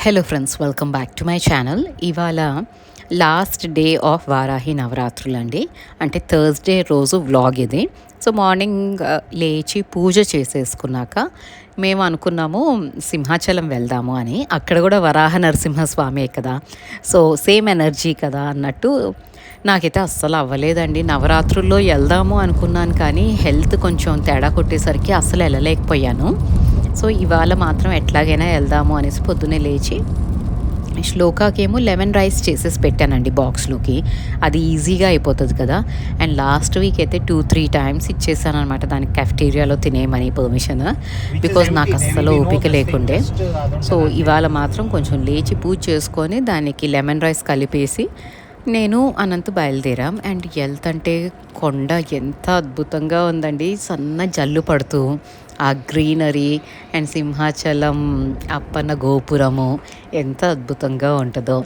Hello friends, welcome back to my channel. ఇవాళ last day of Varahi నవరాత్రులు అండి. అంటే థర్స్డే రోజు వ్లాగ్ ఇది. సో మార్నింగ్ లేచి పూజ చేసేసుకున్నాక మేము అనుకున్నాము సింహాచలం వెళ్దాము అని. అక్కడ కూడా వరాహ నరసింహస్వామి కదా, సో సేమ్ ఎనర్జీ కదా అన్నట్టు నాకైతే అస్సలు అవ్వలేదండి. నవరాత్రుల్లో వెళ్దాము అనుకున్నాను, కానీ హెల్త్ కొంచెం తేడా కొట్టేసరికి అస్సలు వెళ్ళలేకపోయాను. సో ఇవాళ మాత్రం ఎట్లాగైనా వెళ్దాము అనేసి పొద్దున్నే లేచి శ్లోకాకేమో లెమన్ రైస్ చేసేసి పెట్టానండి బాక్స్లోకి. అది ఈజీగా అయిపోతుంది కదా. అండ్ లాస్ట్ వీక్ అయితే 2-3 టైమ్స్ ఇచ్చేసాను అనమాట దానికి కెఫ్టీరియాలో తినేయమని పర్మిషన్, బికాజ్ నాకు అస్సలు ఓపిక లేకుండే. సో ఇవాళ మాత్రం కొంచెం లేచి పూజ చేసుకొని దానికి లెమన్ రైస్ కలిపేసి నేను అనంత్ బయలుదేరాం. అండ్ వెళ్తుంటే కొండ ఎంత అద్భుతంగా ఉందండి, సన్న జల్లు పడుతూ ఆ గ్రీనరీ అండ్ సింహాచలం అప్పన్న గోపురము ఎంత అద్భుతంగా ఉంటుందో.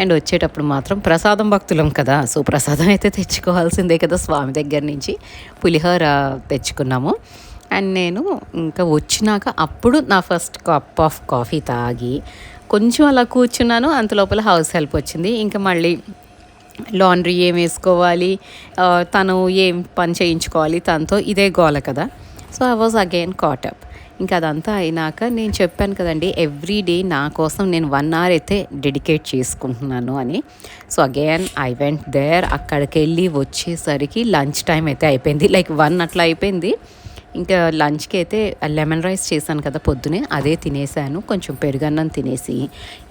అండ్ వచ్చేటప్పుడు మాత్రం ప్రసాదం భక్తులం కదా, సో ప్రసాదం అయితే తెచ్చుకోవాల్సిందే కదా స్వామి దగ్గర నుంచి. పులిహోర తెచ్చుకున్నాము. అండ్ నేను ఇంకా వచ్చినాక అప్పుడు నా ఫస్ట్ కప్ ఆఫ్ కాఫీ తాగి కొంచెం అలా కూర్చున్నాను. అంత లోపల హౌస్ హెల్ప్ వచ్చింది. ఇంకా మళ్ళీ లాండ్రీ ఏం వేసుకోవాలి, తను ఏం పని చేయించుకోవాలి తనతో, ఇదే గోల కదా. So I was again caught up. ఇంకా అదంతా అయినాక నేను చెప్పాను కదండి, ఎవ్రీ డే నా కోసం నేను 1 hour అయితే డెడికేట్ చేసుకుంటున్నాను అని. So again I went there. అక్కడికి వెళ్ళి వచ్చేసరికి లంచ్ టైం అయితే అయిపోయింది, లైక్ 1 అట్లా అయిపోయింది. ఇంకా లంచ్కి అయితే లెమన్ రైస్ చేశాను కదా పొద్దునే, అదే తినేసాను. కొంచెం పెరుగన్నం తినేసి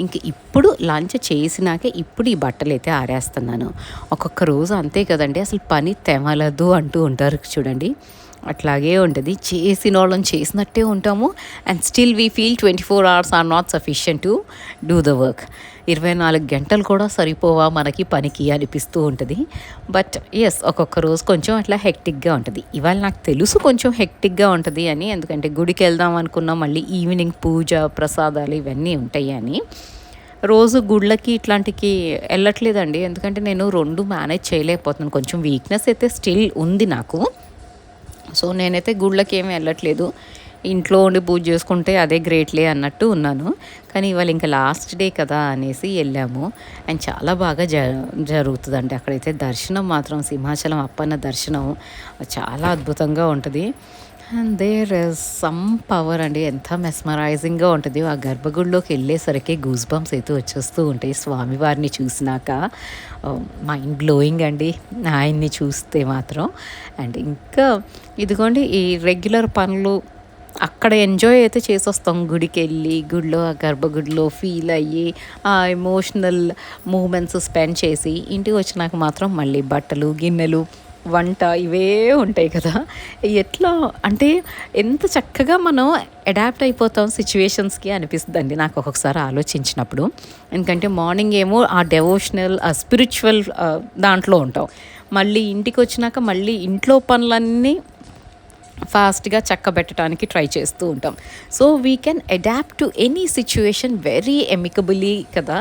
ఇంక ఇప్పుడు లంచ్ చేసినాకే ఇప్పుడు ఈ బట్టలు అయితే ఆరేస్తున్నాను. ఒక్కొక్క రోజు అంతే కదండి, అసలు పని తెమలదు అంటూ ఉంటారు చూడండి, అట్లాగే ఉంటుంది. చేసిన వాళ్ళని చేసినట్టే ఉంటాము. And still we feel 24 hours are not sufficient to do the work. 24 గంటలు కూడా సరిపోవా మనకి పనికి అనిపిస్తూ ఉంటుంది. బట్ ఎస్, ఒక్కొక్క రోజు కొంచెం అట్లా హెక్టిక్గా ఉంటుంది. ఇవాళ నాకు తెలుసు కొంచెం హెక్టిక్గా ఉంటుంది అని, ఎందుకంటే గుడికి వెళ్దాం అనుకున్నాం, మళ్ళీ ఈవినింగ్ పూజ ప్రసాదాలు ఇవన్నీ ఉంటాయి అని. రోజు గుళ్ళకి ఇట్లాంటికి వెళ్ళట్లేదండి, ఎందుకంటే నేను 2 మేనేజ్ చేయలేకపోతున్నాను. కొంచెం వీక్నెస్ అయితే స్టిల్ ఉంది నాకు. సో నేనైతే గుళ్ళకి ఏమీ వెళ్ళట్లేదు, ఇంట్లో ఉండి పూజ చేసుకుంటే అదే గ్రేట్లే అన్నట్టు ఉన్నాను. కానీ ఇవాళ ఇంకా లాస్ట్ డే కదా అనేసి వెళ్ళాము. అండ్ చాలా బాగా జరుగుతుందండి అక్కడైతే. దర్శనం మాత్రం సింహాచలం అప్పన్న దర్శనం చాలా అద్భుతంగా ఉంటుంది. And there is some power అండి, ఎంత మెస్మరైజింగ్గా ఉంటుంది. ఆ గర్భగుడిలోకి వెళ్ళేసరికి గూస్ బంప్స్ అయితే వచ్చేస్తూ ఉంటాయి స్వామివారిని చూసినాక. మైండ్ బ్లోయింగ్ అండి ఆయన్ని చూస్తే మాత్రం. అండ్ ఇంకా ఇదిగోండి, ఈ రెగ్యులర్ పనులు అక్కడ ఎంజాయ్ అయితే చేసొస్తాం, గుడికి వెళ్ళి గుడిలో ఆ గర్భగుడిలో ఫీల్ అయ్యి ఆ ఎమోషనల్ మూమెంట్స్ స్పెండ్ చేసి ఇంటికి వచ్చినాక మాత్రం మళ్ళీ బట్టలు గిన్నెలు వంట ఇవే ఉంటాయి కదా. ఎట్లా అంటే ఎంత చక్కగా మనం అడాప్ట్ అయిపోతాం సిచ్యువేషన్స్కి అనిపిస్తుందండి నాకు ఒక్కొక్కసారి ఆలోచించినప్పుడు. ఎందుకంటే మార్నింగ్ ఏమో ఆ డెవోషనల్ ఆ స్పిరిచువల్ దాంట్లో ఉంటాం, మళ్ళీ ఇంటికి వచ్చినాక మళ్ళీ ఇంట్లో పనులన్నీ ఫాస్ట్గా చక్కబెట్టడానికి ట్రై చేస్తూ ఉంటాం. So we can adapt to any situation very amicably కదా.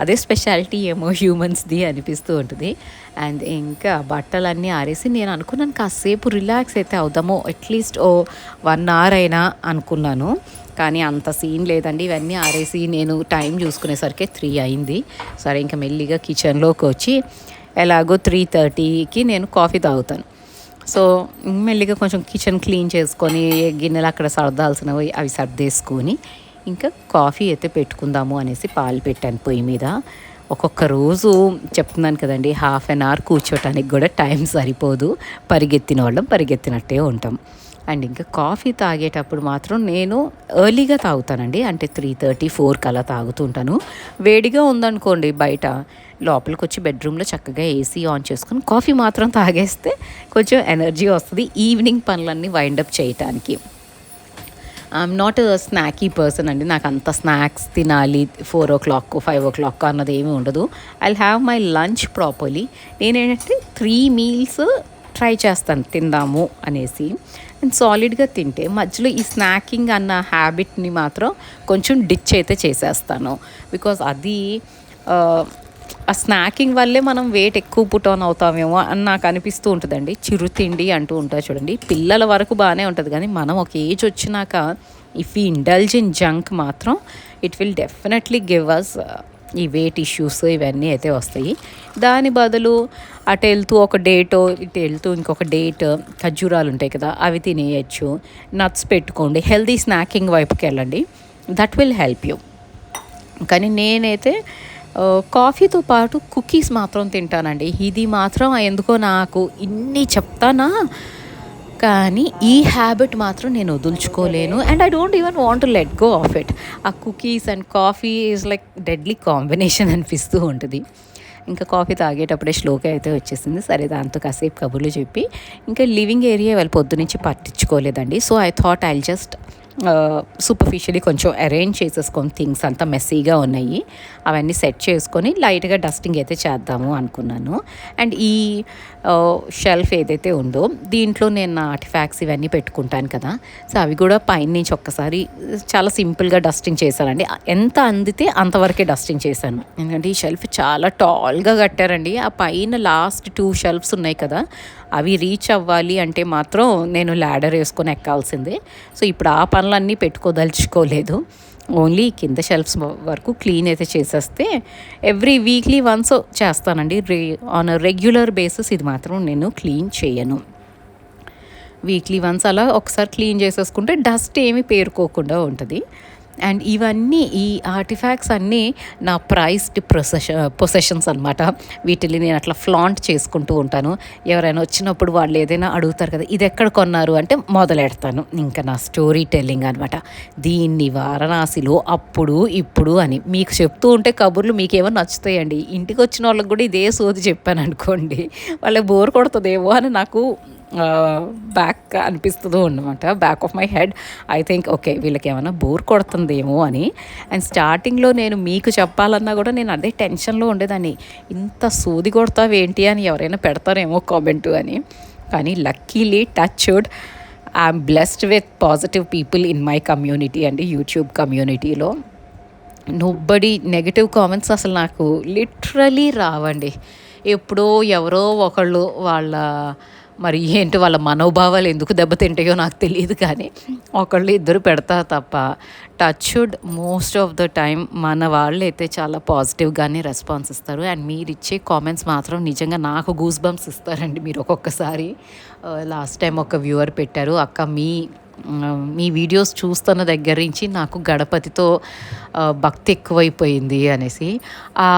అదే స్పెషాలిటీ ఏమో హ్యూమన్స్ది అనిపిస్తూ ఉంటుంది. అండ్ ఇంకా బట్టలన్నీ ఆరేసి నేను అనుకున్నాను కాసేపు రిలాక్స్ అయితే అవుదాము, అట్లీస్ట్ 1 hour అయినా అనుకున్నాను. కానీ అంత సీన్ లేదండి. ఇవన్నీ ఆరేసి నేను టైం చూసుకునేసరికి 3 అయింది. సరే ఇంకా మెల్లిగా కిచెన్లోకి వచ్చి ఎలాగో 3:30కి నేను కాఫీ తాగుతాను. సో మెల్లిగా కొంచెం కిచెన్ క్లీన్ చేసుకొని గిన్నెలు అక్కడ సర్దాల్సినవి అవి సర్దేసుకొని ఇంకా కాఫీ అయితే పెట్టుకుందాము అనేసి పాలు పెట్టాను పొయ్యి మీద. ఒక్కొక్క రోజు చెప్తున్నాను కదండి, 1/2 hour కూర్చోటానికి కూడా టైం సరిపోదు. పరిగెత్తిన వాళ్ళం పరిగెత్తినట్టే ఉంటాం. అండ్ ఇంకా కాఫీ తాగేటప్పుడు మాత్రం నేను ఎర్లీగా తాగుతానండి, అంటే 3:30-4 అలా తాగుతూ ఉంటాను. వేడిగా ఉందనుకోండి బయట, లోపలికి వచ్చి బెడ్రూమ్లో చక్కగా ఏసీ ఆన్ చేసుకుని కాఫీ మాత్రం తాగేస్తే కొంచెం ఎనర్జీ వస్తుంది ఈవినింగ్ పనులన్నీ వైండప్ చేయటానికి. ఐఎమ్ నాట్ స్నాకీ పర్సన్ అండి, నాకు అంత స్నాక్స్ తినాలి 4 o'clock 5 o'clock అన్నది ఏమీ ఉండదు. I have my lunch properly. నేనేంటంటే 3 meals ట్రై చేస్తాను తిందాము అనేసి. అండ్ సాలిడ్గా తింటే మధ్యలో ఈ స్నాకింగ్ అన్న హ్యాబిట్ని మాత్రం కొంచెం డిచ్ అయితే చేసేస్తాను. బికాజ్ అది ఆ స్నాకింగ్ వల్లే మనం వెయిట్ ఎక్కువ పుట్ ఆన్ అవుతామేమో అని నాకు అనిపిస్తూ ఉంటుందండి. చిరుతిండి అంటూ ఉంటారు చూడండి, పిల్లల వరకు బాగానే ఉంటుంది, కానీ మనం ఒక ఏజ్ వచ్చినాక if we indulge in junk మాత్రం it will definitely give us ఈ వెయిట్ ఇష్యూస్ ఇవన్నీ అయితే వస్తాయి. దాని బదులు అటు వెళ్తూ ఒక డేటో ఇటు వెళ్తూ ఇంకొక డేట్ ఖర్జూరాలు ఉంటాయి కదా, అవి తినేయచ్చు. నట్స్ పెట్టుకోండి, హెల్దీ స్నాకింగ్ వైపుకి వెళ్ళండి. That will help you. కానీ నేనైతే కాఫీతో పాటు కుకీస్ మాత్రం తింటానండి. ఇది మాత్రం ఎందుకో నాకు ఇన్ని చెప్తానా, కానీ ఈ హ్యాబిట్ మాత్రం నేను వదులుచుకోలేను. And I don't even want to let go of it. ఆ cookies and coffee is like deadly combination అనిపిస్తూ ఉంటుంది. ఇంకా కాఫీ తాగేటప్పుడే స్లోగా అయితే వచ్చేసింది. సరే, దాంతో కాసేపు కబుర్లు చెప్పి ఇంకా లివింగ్ ఏరియా వాళ్ళు పొద్దునుంచి పట్టించుకోలేదండి. So I thought I'll just superficially కొంచెం అరేంజ్ చేసేసుకొని, థింగ్స్ అంతా మెస్సీగా ఉన్నాయి, అవన్నీ సెట్ చేసుకొని లైట్గా డస్టింగ్ అయితే చేద్దాము అనుకున్నాను. అండ్ ఈ షెల్ఫ్ ఏదైతే ఉందో దీంట్లో నేను నా ఆర్టిఫాక్ట్స్ ఇవన్నీ పెట్టుకుంటాను కదా, సో అవి కూడా పైన నుంచి ఒక్కసారి చాలా సింపుల్గా డస్టింగ్ చేశానండి. ఎంత అందితే అంతవరకే డస్టింగ్ చేశాను. ఎందుకంటే ఈ షెల్ఫ్ చాలా టాల్గా కట్టారండి. ఆ పైన లాస్ట్ 2 షెల్ఫ్స్ ఉన్నాయి కదా, అవి రీచ్ అవ్వాలి అంటే మాత్రం నేను ల్యాడర్ వేసుకొని ఎక్కాల్సిందే. సో ఇప్పుడు ఆ పనులన్నీ పెట్టుకోదలుచుకోలేదు. ఓన్లీ కింద షెల్ఫ్స్ వరకు క్లీన్ అయితే చేసేస్తే ఎవ్రీ వీక్లీ వన్స్ చేస్తానండి. ఆన్ రెగ్యులర్ బేసిస్ ఇది మాత్రం నేను క్లీన్ చేయను. వీక్లీ వన్స్ అలా ఒకసారి క్లీన్ చేసేసుకుంటే డస్ట్ ఏమీ పేరుకోకుండా ఉంటుంది. అండ్ ఇవన్నీ ఈ ఆర్టిఫాక్ట్స్ అన్నీ నా ప్రైజ్డ్ పొసెషన్స్ అనమాట. వీటిని నేను అట్లా ఫ్లాంట్ చేసుకుంటూ ఉంటాను. ఎవరైనా వచ్చినప్పుడు వాళ్ళు ఏదైనా అడుగుతారు కదా, ఇది ఎక్కడ కొన్నారు అంటే మొదలెడతాను ఇంకా నా స్టోరీ టెల్లింగ్ అనమాట. దీన్ని వారణాసిలో అప్పుడు ఇప్పుడు అని మీకు చెప్తూ ఉంటే కబుర్లు మీకేమో నచ్చుతాయండి. ఇంటికి వచ్చిన వాళ్ళకి కూడా ఇదే సోది చెప్పాను అనుకోండి, వాళ్ళకి బోర్ కొడుతుందేమో అని నాకు బ్యాక్ అనిపిస్తుందో అనమాట. Back of my head I think okay, వీళ్ళకి ఏమైనా బోర్ కొడుతుందేమో అని. అండ్ స్టార్టింగ్లో నేను మీకు చెప్పాలన్నా కూడా నేను అదే టెన్షన్లో ఉండేదాన్ని, ఇంత సోది కొడతావేంటి అని ఎవరైనా పెడతారేమో కామెంటు అని. కానీ luckily touched I'm blessed with positive people in my community అండి, యూట్యూబ్ కమ్యూనిటీలో. నోబడీ నెగటివ్ కామెంట్స్ అసలు నాకు లిటరలీ రావండి. ఎప్పుడో ఎవరో ఒకళ్ళు వాళ్ళ మరి ఏంటి వాళ్ళ మనోభావాలు ఎందుకు దెబ్బతింటాయో నాకు తెలియదు, కానీ ఒకళ్ళు ఇద్దరు పెడతారు తప్ప touched most of the time మన వాళ్ళు అయితే చాలా పాజిటివ్గానే రెస్పాన్స్ ఇస్తారు. అండ్ మీరు ఇచ్చే కామెంట్స్ మాత్రం నిజంగా నాకు గూస్ బంప్స్ ఇస్తారండి. మీరు ఒక్కొక్కసారి లాస్ట్ టైం ఒక వ్యూవర్ పెట్టారు, అక్క మీ వీడియోస్ చూస్తున్న దగ్గర నుంచి నాకు గణపతితో భక్తి ఎక్కువైపోయింది అనేసి. ఆ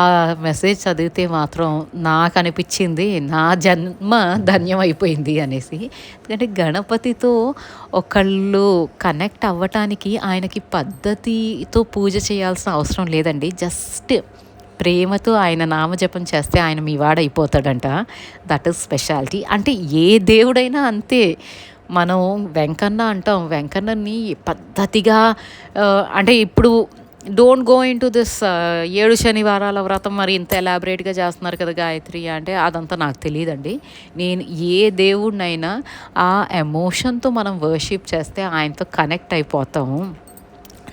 మెసేజ్ చదివితే మాత్రం నాకు అనిపించింది నా జన్మ ధన్యమైపోయింది అనేసి. ఎందుకంటే గణపతితో ఒకళ్ళు కనెక్ట్ అవ్వటానికి ఆయనకి పద్ధతితో పూజ చేయాల్సిన అవసరం లేదండి. జస్ట్ ప్రేమతో ఆయన నామజపం చేస్తే ఆయన మీ వాడైపోతాడంట. That is speciality. అంటే ఏ దేవుడైనా అంతే. మనం వెంకన్న అంటాం, వెంకన్నని పద్ధతిగా అంటే ఇప్పుడు don't go in to this 7 శనివారాల వ్రతం మరి ఇంత ఎలాబరేట్గా చేస్తున్నారు కదా గాయత్రి అంటే, అదంతా నాకు తెలియదండి. నేను ఏ దేవుడినైనా ఆ ఎమోషన్తో మనం వర్షిప్ చేస్తే ఆయనతో కనెక్ట్ అయిపోతాము.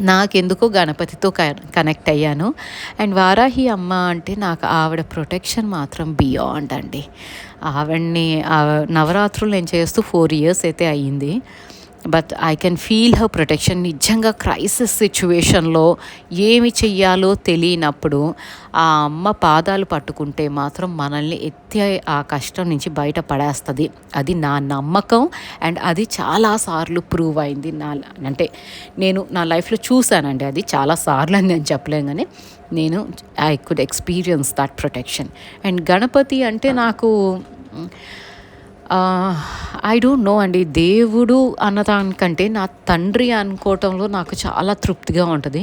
నాకెందుకో గణపతితో కనెక్ట్ అయ్యాను. అండ్ వారాహి అమ్మ అంటే నాకు ఆవిడ ప్రొటెక్షన్ మాత్రం బియాండ్ అండి. ఆవిడ్ని నవరాత్రులు నేను చేస్తూ 4 years అయితే అయ్యింది. But I can feel her protection. నిజంగా క్రైసిస్ సిచ్యువేషన్లో ఏమి చెయ్యాలో తెలియనప్పుడు ఆ అమ్మ పాదాలు పట్టుకుంటే మాత్రం మనల్ని ఎత్తి ఆ కష్టం నుంచి బయట పడేస్తుంది. అది నా నమ్మకం. అండ్ అది చాలాసార్లు ప్రూవ్ అయింది. అంటే నేను నా లైఫ్లో చూశానండి. అది చాలాసార్లు అని నేను చెప్పలేను, కానీ నేను I could experience that protection. And Ganapati అంటే నాకు ఐ డోంట్ నో అండి, దేవుడు అన్నదానికంటే నా తండ్రి అనుకోవటంలో నాకు చాలా తృప్తిగా ఉంటుంది.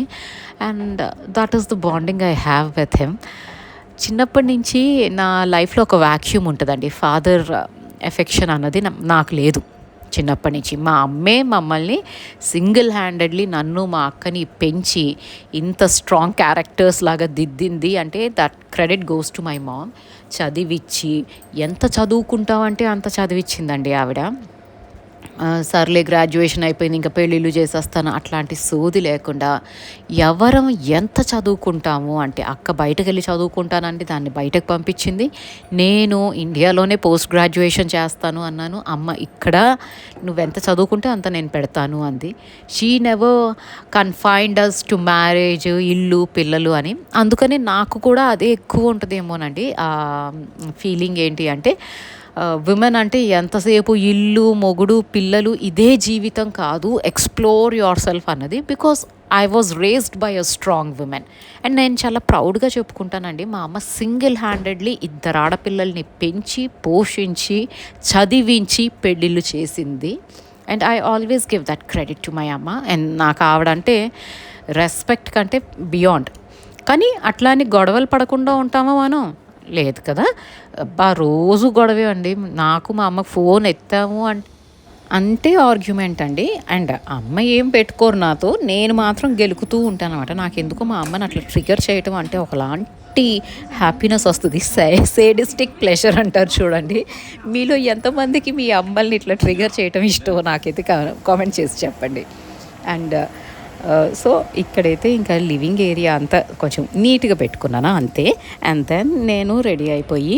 And that is the bonding I have with him. చిన్నప్పటి నుంచి నా లైఫ్లో ఒక వ్యాక్యూమ్ ఉంటుందండి. ఫాదర్ ఎఫెక్షన్ అన్నది నాకు లేదు చిన్నప్పటి నుంచి. మా అమ్మే మమ్మల్ని సింగిల్ హ్యాండెడ్లీ నన్ను మా అక్కని పెంచి ఇంత స్ట్రాంగ్ క్యారెక్టర్స్ లాగా దిద్దింది అంటే that credit goes to my mom. చదివిచ్చి ఎంత చదువుకుంటామంటే అంత చదివిచ్చిందండి ఆవిడ. సర్లే గ్రాడ్యుయేషన్ అయిపోయింది ఇంకా పెళ్ళిళ్ళు చేసేస్తాను అట్లాంటి సోది లేకుండా ఎవరం ఎంత చదువుకుంటాము అంటే అక్క బయటకు వెళ్ళి చదువుకుంటానంటే దాన్ని బయటకు పంపించింది. నేను ఇండియాలోనే పోస్ట్ గ్రాడ్యుయేషన్ చేస్తాను అన్నాను. అమ్మ ఇక్కడ నువ్వెంత చదువుకుంటే అంత నేను పెడతాను అంది. She never confined us to marriage, ఇల్లు, పిల్లలు అని. అందుకని నాకు కూడా అదే ఎక్కువ ఉంటుందేమోనండి. ఫీలింగ్ ఏంటి అంటే విమెన్ అంటే ఎంతసేపు ఇల్లు, మొగుడు, పిల్లలు ఇదే జీవితం కాదు, ఎక్స్ప్లోర్ యువర్ సెల్ఫ్ అన్నది. Because I was raised by a strong women. And నేను చాలా ప్రౌడ్గా చెప్పుకుంటానండి, మా అమ్మ సింగిల్ హ్యాండెడ్లీ 2 ఆడపిల్లల్ని పెంచి, పోషించి, చదివించి పెళ్ళిళ్ళు చేసింది. And I always give that credit to my అమ్మ. అండ్ నాకు ఆవిడంటే రెస్పెక్ట్ కంటే బియాండ్. కానీ అట్లా అని గొడవలు పడకుండా ఉంటామా మనం? లేదు కదా. రోజు గొడవే అండి. నాకు మా అమ్మకు ఫోన్ ఎత్తాము అంటే ఆర్గ్యుమెంట్ అండి. అండ్ అమ్మ ఏం పెట్టుకోరు నాతో, నేను మాత్రం గెలుకుతూ ఉంటాను అనమాట. నాకెందుకో మా అమ్మని అట్లా ట్రిగర్ చేయటం అంటే ఒకలాంటి హ్యాపీనెస్ వస్తుంది. సేడిస్టిక్ ప్లెజర్ అంటారు చూడండి. మీలో ఎంతమందికి మీ అమ్మల్ని ఇట్లా ట్రిగర్ చేయటం ఇష్టమో నాకైతే కామెంట్ చేసి చెప్పండి. అండ్ సో ఇక్కడైతే ఇంకా లివింగ్ ఏరియా అంతా కొంచెం నీట్గా పెట్టుకున్నాను అంతే. అండ్ దెన్ నేను రెడీ అయిపోయి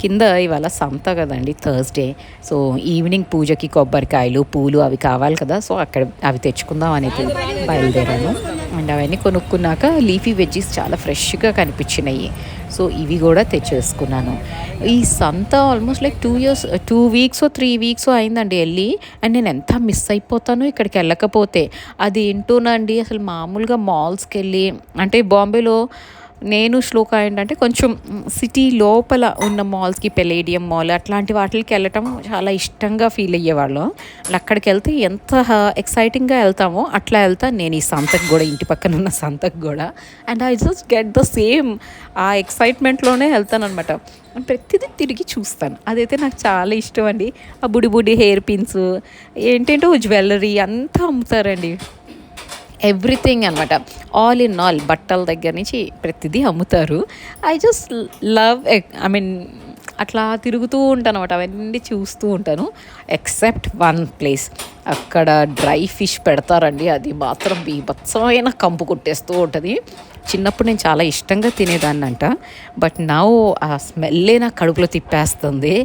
కింద ఇవాళ సంత కదండి, థర్స్డే. సో ఈవినింగ్ పూజకి కొబ్బరికాయలు, పూలు అవి కావాలి కదా. సో అక్కడ అవి తెచ్చుకుందాం అనేది బయలుదేరాను. అండ్ అవన్నీ కొనుక్కున్నాక లీఫీ వెజ్జీస్ చాలా ఫ్రెష్గా కనిపించినాయి. సో ఇవి కూడా తెచ్చేసుకున్నాను. ఈ సంత ఆల్మోస్ట్ లైక్ 2 వీక్స్ 3 వీక్స్ అయిందండి వెళ్ళి. అండ్ నేను ఎంత మిస్ అయిపోతాను ఇక్కడికి వెళ్ళకపోతే. అది ఏంటోనండి, అసలు మామూలుగా మాల్స్కి వెళ్ళి అంటే బాంబేలో నేను శ్లోక ఏంటంటే కొంచెం సిటీ లోపల ఉన్న మాల్స్కి, పెలేడియం మాల్ అట్లాంటి వాటికి వెళ్ళటం చాలా ఇష్టంగా ఫీల్ అయ్యేవాళ్ళం. అక్కడికి వెళ్తే ఎంత ఎక్సైటింగ్గా వెళ్తామో అట్లా వెళ్తాను నేను ఈ సంతకు కూడా, ఇంటి పక్కన ఉన్న సంతకు కూడా. And I just get the same ఆ ఎక్సైట్మెంట్లోనే వెళ్తాను అనమాట. ప్రతిదీ తిరిగి చూస్తాను. అదైతే నాకు చాలా ఇష్టం అండి. ఆ బుడి హెయిర్ పిన్స్, ఏంటంటో జ్యువెలరీ అంతా అమ్ముతారండి. ఎవ్రీథింగ్ అనమాట, ఆల్ ఇన్ ఆల్, బట్టల దగ్గర నుంచి ప్రతిదీ అమ్ముతారు. I just love, I mean అట్లా తిరుగుతూ ఉంటాను అనమాట, అవన్నీ చూస్తూ ఉంటాను. ఎక్సెప్ట్ వన్ ప్లేస్, అక్కడ డ్రై ఫిష్ పెడతారండి, అది మాత్రం బీభత్సమైన కంపు కొట్టేస్తూ ఉంటుంది. చిన్నప్పుడు నేను చాలా ఇష్టంగా తినేదాన్ని అంట, బట్ నౌ ఆ స్మెల్లే నా కడుపులో తిప్పేస్తుంది.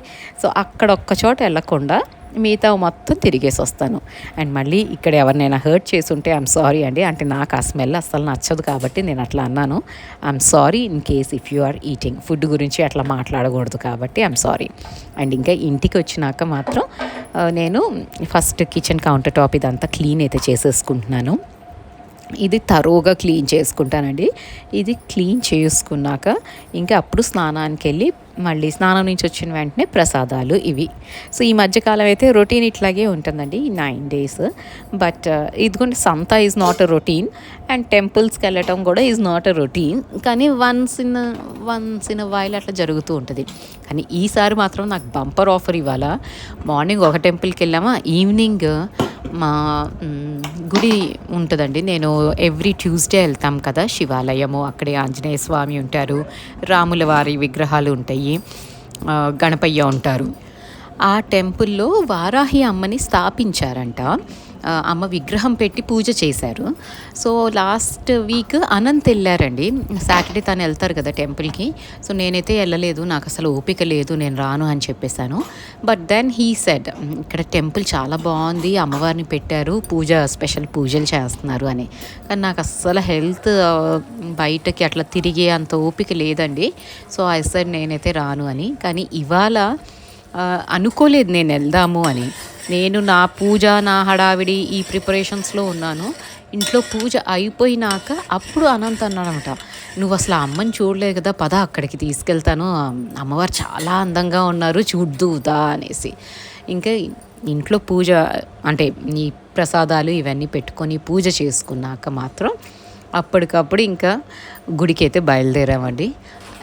సో అక్కడ ఒక్క చోట వెళ్ళకుండా మిగతా మొత్తం తిరిగేసి వస్తాను. అండ్ మళ్ళీ ఇక్కడ ఎవరినైనా హర్ట్ చేసి ఉంటే ఐఎమ్ సారీ అండి. అంటే నాకు ఆ స్మెల్ అస్సలు నచ్చదు కాబట్టి నేను అట్లా అన్నాను. I'm sorry in case if you are eating. Food గురించి అట్లా మాట్లాడకూడదు కాబట్టి ఐఎమ్ సారీ. అండ్ ఇంకా ఇంటికి వచ్చినాక మాత్రం నేను ఫస్ట్ కిచెన్ కౌంటర్ టాప్ ఇదంతా క్లీన్ అయితే చేసేసుకుంటున్నాను. ఇది తరోగా క్లీన్ చేసుకుంటానండి. ఇది క్లీన్ చేసుకున్నాక ఇంకా అప్పుడు స్నానానికి వెళ్ళి మళ్ళీ స్నానం నుంచి వచ్చిన వెంటనే ప్రసాదాలు ఇవి. సో ఈ మధ్యకాలం అయితే రొటీన్ ఇట్లాగే ఉంటుందండి, 9 days. బట్ ఇదిగోండి సంత is not a routine, and టెంపుల్స్కి వెళ్ళటం కూడా ఈజ్ నాట్ అ రొటీన్. కానీ వన్స్ ఇన్ వైల్ అట్లా జరుగుతూ ఉంటుంది. కానీ ఈసారి మాత్రం నాకు బంపర్ ఆఫర్ ఇవ్వాల. మార్నింగ్ ఒక టెంపుల్కి వెళ్ళామా, ఈవినింగ్ మా గుడి ఉంటుందండి. నేను ఎవ్రీ ట్యూస్డే వెళ్తాం కదా శివాలయము, అక్కడే ఆంజనేయ స్వామి ఉంటారు, రాముల వారి విగ్రహాలు ఉంటాయి, గణపయ్య ఉంటారు. ఆ టెంపుల్లో వారాహి అమ్మని స్థాపించారంట. అమ్మ విగ్రహం పెట్టి పూజ చేశారు. సో లాస్ట్ వీక్ అనంత్ వెళ్ళారండి, సాటర్డే తను వెళ్తారు కదా టెంపుల్కి. సో నేనైతే వెళ్ళలేదు, నాకు అసలు ఓపిక లేదు, నేను రాను అని చెప్పేశాను. బట్ దెన్ హీ సెడ్ ఇక్కడ టెంపుల్ చాలా బాగుంది, అమ్మవారిని పెట్టారు, స్పెషల్ పూజలు చేస్తున్నారు అని. కానీ నాకు అస్సలు హెల్త్ బయటకి అట్లా తిరిగే అంత ఓపిక లేదండి. సో ఐ సెడ్ నేనైతే రాను అని. కానీ ఇవాళ అనుకోలేదు నేను వెళ్దాము అని. నేను నా పూజ, నా హడావిడి, ఈ ప్రిపరేషన్స్లో ఉన్నాను. ఇంట్లో పూజ అయిపోయినాక అప్పుడు అనంత్ అన్నాడనమాట, నువ్వు అసలు ఆ అమ్మని చూడలేదు కదా, పద అక్కడికి తీసుకెళ్తాను, అమ్మవారు చాలా అందంగా ఉన్నారు, చూద్దుదా అనేసి. ఇంకా ఇంట్లో పూజ అంటే ఈ ప్రసాదాలు ఇవన్నీ పెట్టుకొని పూజ చేసుకున్నాక మాత్రం అప్పటికప్పుడు ఇంకా గుడికి అయితే బయలుదేరామండి.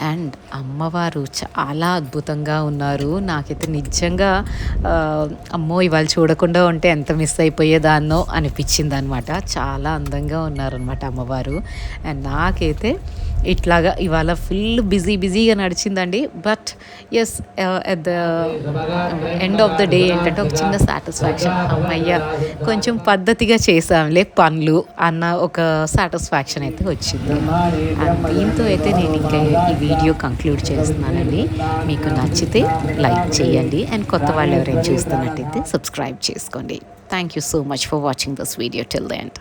అండ్ అమ్మవారు చాలా అద్భుతంగా ఉన్నారు. నాకైతే నిజంగా అమ్మో ఇవాళ చూడకుండా ఉంటే ఎంత మిస్ అయిపోయేదాన్నో అనిపించింది అనమాట. చాలా అందంగా ఉన్నారనమాట అమ్మవారు. అండ్ నాకైతే ఇట్లాగా ఇవాళ ఫుల్ బిజీగా నడిచిందండి. But yes, at the end of the day ఏంటంటే ఒక చిన్న సాటిస్ఫాక్షన్, అమ్మయ్య కొంచెం పద్ధతిగా చేసాంలే పనులు అన్న ఒక సాటిస్ఫాక్షన్ అయితే వచ్చింది. అండ్ దీంతో అయితే నేను ఇంకా ఈ వీడియో కంక్లూడ్ చేస్తున్నానండి. మీకు నచ్చితే లైక్ చేయండి, అండ్ కొత్త వాళ్ళు ఎవరైనా చూస్తున్నట్టయితే సబ్స్క్రైబ్ చేసుకోండి. Thank you so much for watching this video till the end.